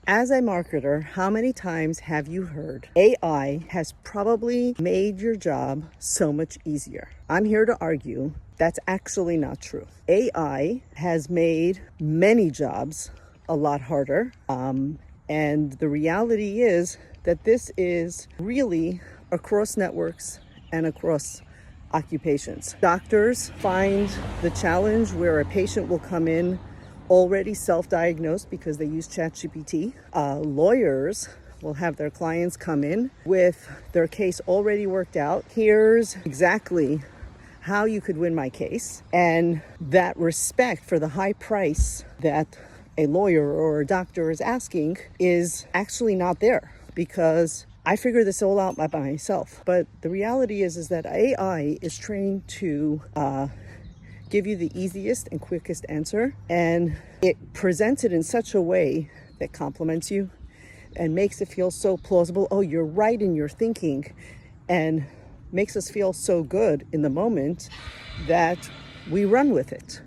As a marketer, how many times have you heard AI has probably made your job so much easier? I'm here to argue that's actually not true. AI has made many jobs a lot harder. And the reality is that this is really across networks and across occupations. Doctors find the challenge where a patient will come in already self-diagnosed because they use ChatGPT. Lawyers will have their clients come in with their case already worked out. Here's exactly how you could win my case. And that respect for the high price that a lawyer or a doctor is asking is actually not there, because I figure this all out by myself. But the reality is that AI is trained to give you the easiest and quickest answer, and it presents it in such a way that compliments you and makes it feel so plausible. Oh, you're right in your thinking, and makes us feel so good in the moment that we run with it.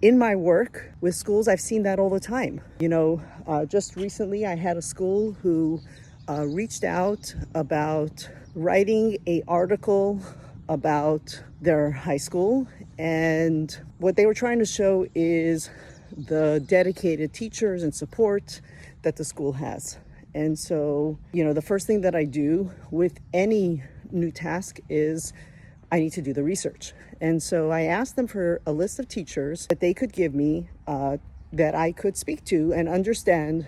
In my work with schools, I've seen that all the time. Just recently I had a school who reached out about writing an article about their high school, and what they were trying to show is the dedicated teachers and support that the school has. And so, the first thing that I do with any new task is I need to do the research. And so I asked them for a list of teachers that they could give me that I could speak to and understand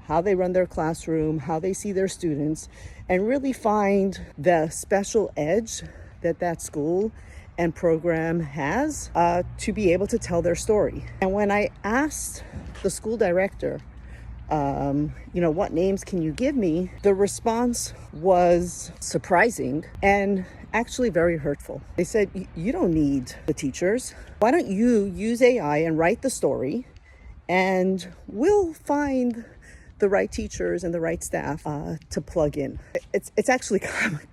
how they run their classroom, how they see their students, and really find the special edge that school and program has to be able to tell their story. And when I asked the school director, what names can you give me? The response was surprising and actually very hurtful. They said, you don't need the teachers. Why don't you use AI and write the story, and we'll find the right teachers and the right staff to plug in. It's actually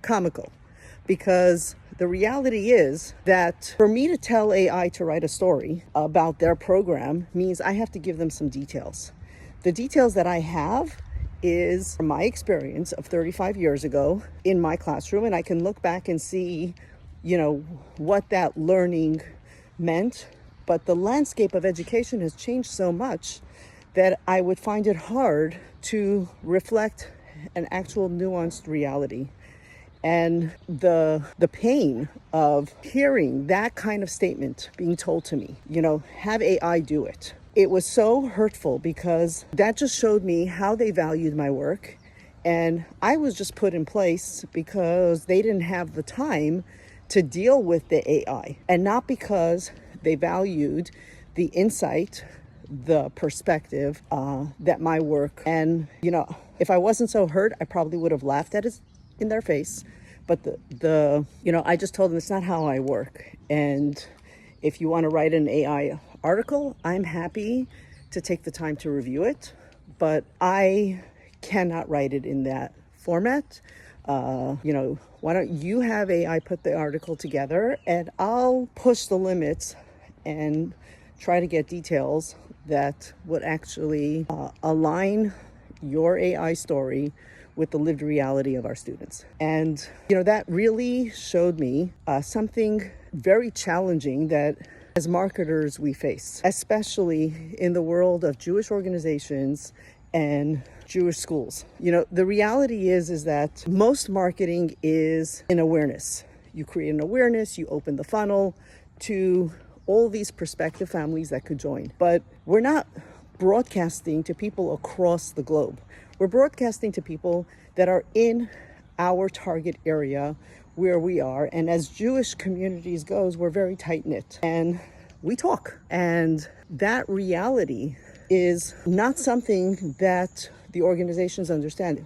comical, because the reality is that for me to tell AI to write a story about their program means I have to give them some details. The details that I have is from my experience of 35 years ago in my classroom, and I can look back and see, what that learning meant. But the landscape of education has changed so much that I would find it hard to reflect an actual nuanced reality. And the pain of hearing that kind of statement being told to me, have AI do it. It was so hurtful, because that just showed me how they valued my work. And I was just put in place because they didn't have the time to deal with the AI, and not because they valued the insight, the perspective that my work. And, if I wasn't so hurt, I probably would have laughed at it in their face. But I just told them it's not how I work. And if you want to write an AI article, I'm happy to take the time to review it, but I cannot write it in that format. Why don't you have AI put the article together, and I'll push the limits and try to get details that would actually align your AI story with the lived reality of our students. And, that really showed me something very challenging that as marketers we face, especially in the world of Jewish organizations and Jewish schools. The reality is that most marketing is an awareness. You create an awareness, you open the funnel to all these prospective families that could join. But we're not broadcasting to people across the globe. We're broadcasting to people that are in our target area where we are. And as Jewish communities goes, we're very tight-knit and we talk. And that reality is not something that the organizations understand.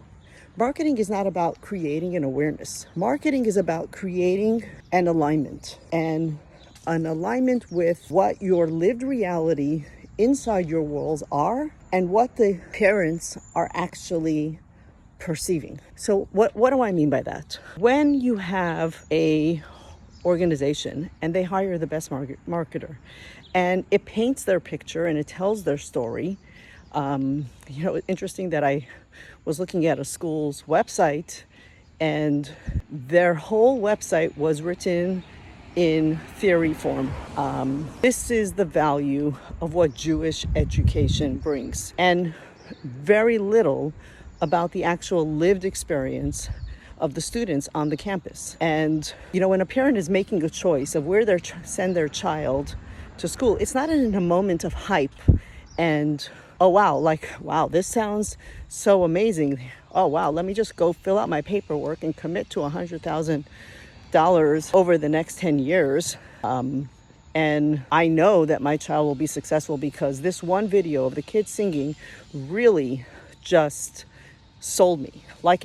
Marketing is not about creating an awareness. Marketing is about creating an alignment, and an alignment with what your lived reality inside your walls are and what the parents are actually perceiving. So what do I mean by that? When you have a organization and they hire the best marketer, and it paints their picture and it tells their story, Interesting that I was looking at a school's website, and their whole website was written in theory form. This is the value of what Jewish education brings, and very little about the actual lived experience of the students on the campus. And when a parent is making a choice of where they send their child to school, it's not in a moment of hype and oh wow, this sounds so amazing. Oh wow, let me just go fill out my paperwork and commit to $100,000 over the next 10 years. And I know that my child will be successful because this one video of the kids singing really just sold me.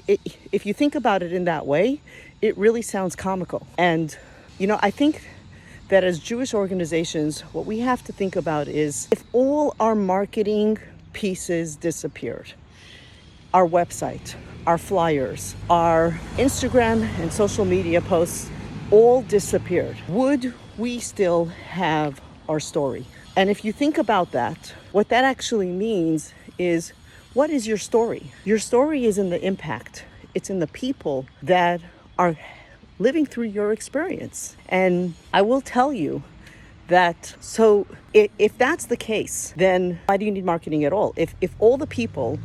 If you think about it in that way, it really sounds comical. And I think that as Jewish organizations, what we have to think about is if all our marketing pieces disappeared, our website, our flyers, our Instagram and social media posts all disappeared, would we still have our story? And if you think about that, what that actually means is, what is your story? Your story is in the impact. It's in the people that are living through your experience. And I will tell you that, so if that's the case, then why do you need marketing at all? If all the people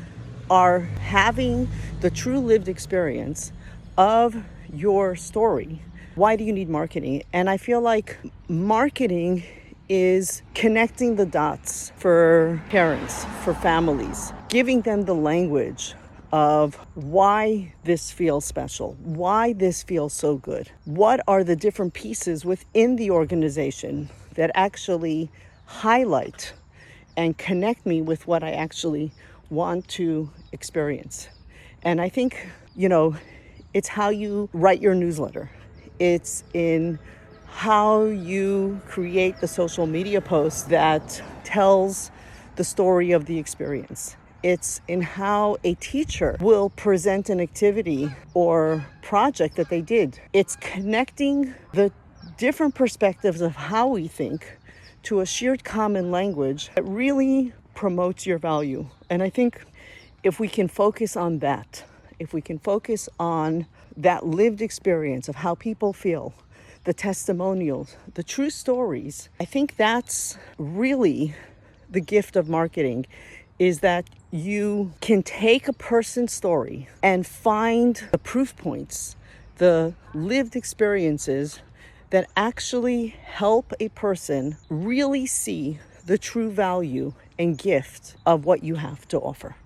are having the true lived experience of your story, why do you need marketing? And I feel like marketing is connecting the dots for parents, for families, giving them the language of why this feels special, why this feels so good. What are the different pieces within the organization that actually highlight and connect me with what I actually want to experience? And I think, it's how you write your newsletter. It's in how you create the social media post that tells the story of the experience. It's in how a teacher will present an activity or project that they did. It's connecting the different perspectives of how we think to a shared common language that really promotes your value. And I think if we can focus on that, if we can focus on that lived experience of how people feel, the testimonials, the true stories, I think that's really the gift of marketing, is that you can take a person's story and find the proof points, the lived experiences that actually help a person really see the true value and gift of what you have to offer.